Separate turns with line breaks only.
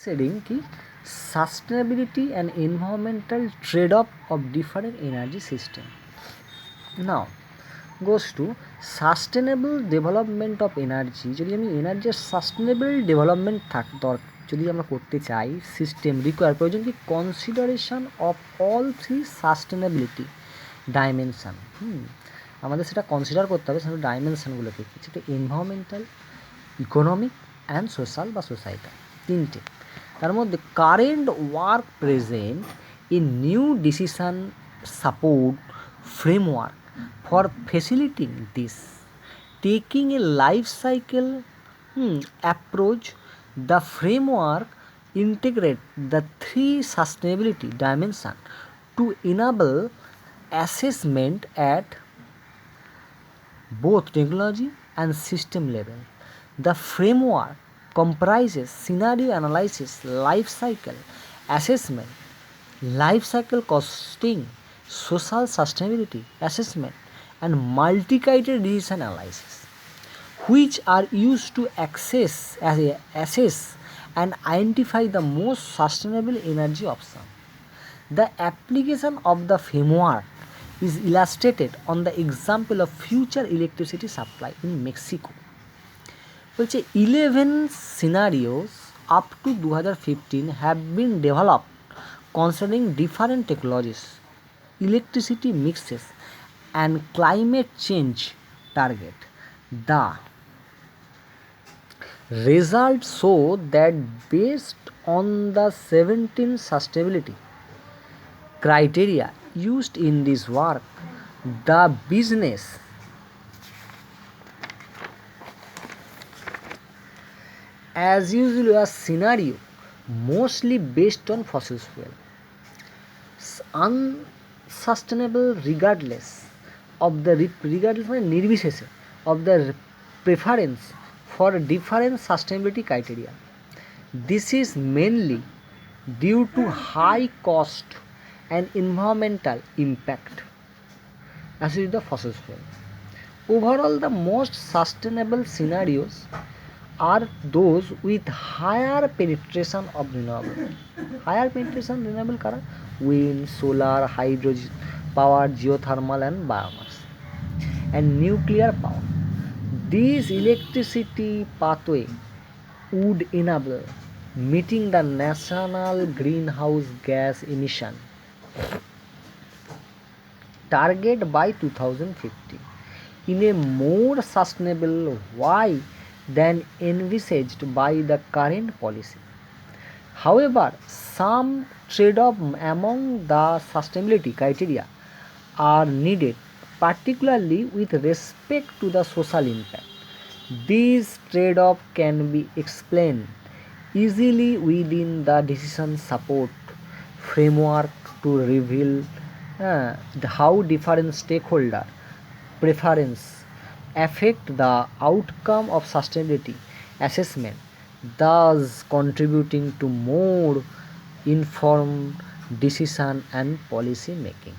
Shading की sustainability and environmental trade-off of different energy system. Now goes to sustainable development of energy. যদি আমি এনার্জির sustainable development যদি আমরা করতে চাই, সিস্টেম রিকোয়ার প্রয়োজন কি consideration of all three sustainability dimension. আমাদের সেটা কনসিডার করতে হবে, সেটা ডাইমেনশানগুলোকে কি, সেটা এনভায়রনমেন্টাল, ইকোনমিক অ্যান্ড সোশ্যাল বা সোসাইটাল, তিনটে। তার মধ্যে current work present in new decision support framework for facilitating this, taking a life cycle approach. The framework integrate the three sustainability dimension to enable assessment at both technology and system level. The framework comprises scenario analysis, life cycle assessment, life cycle costing, social sustainability assessment, and multi-criteria decision analysis, which are used to assess and identify the most sustainable energy option. The application of the framework is illustrated on the example of future electricity supply in Mexico. বলছে 11 scenarios up to 2015 have been developed concerning different technologies, electricity mixes, and climate change target. The results show that based on the 17 sustainability criteria used in this work, the business as usual a scenario mostly based on fossil fuel, unsustainable regardless of the নির্বিশেষে of the preference for different sustainability criteria. This is mainly due to high cost and environmental impact as is the fossil fuel. Overall, the most sustainable scenarios are those with higher penetration of renewable. Higher penetration renewable kara wind, solar, hydrogen power, geothermal and biomass, and nuclear power. This electricity pathway would enable meeting the national greenhouse gas emission target by 2050 in a more sustainable way than envisaged by the current policy. However, some trade-off among the sustainability criteria are needed, particularly with respect to the social impact. These trade-offs can be explained easily within the decision support framework to reveal how different stakeholder preference affect the outcome of sustainability assessment, thus contributing to more informed decision and policy making.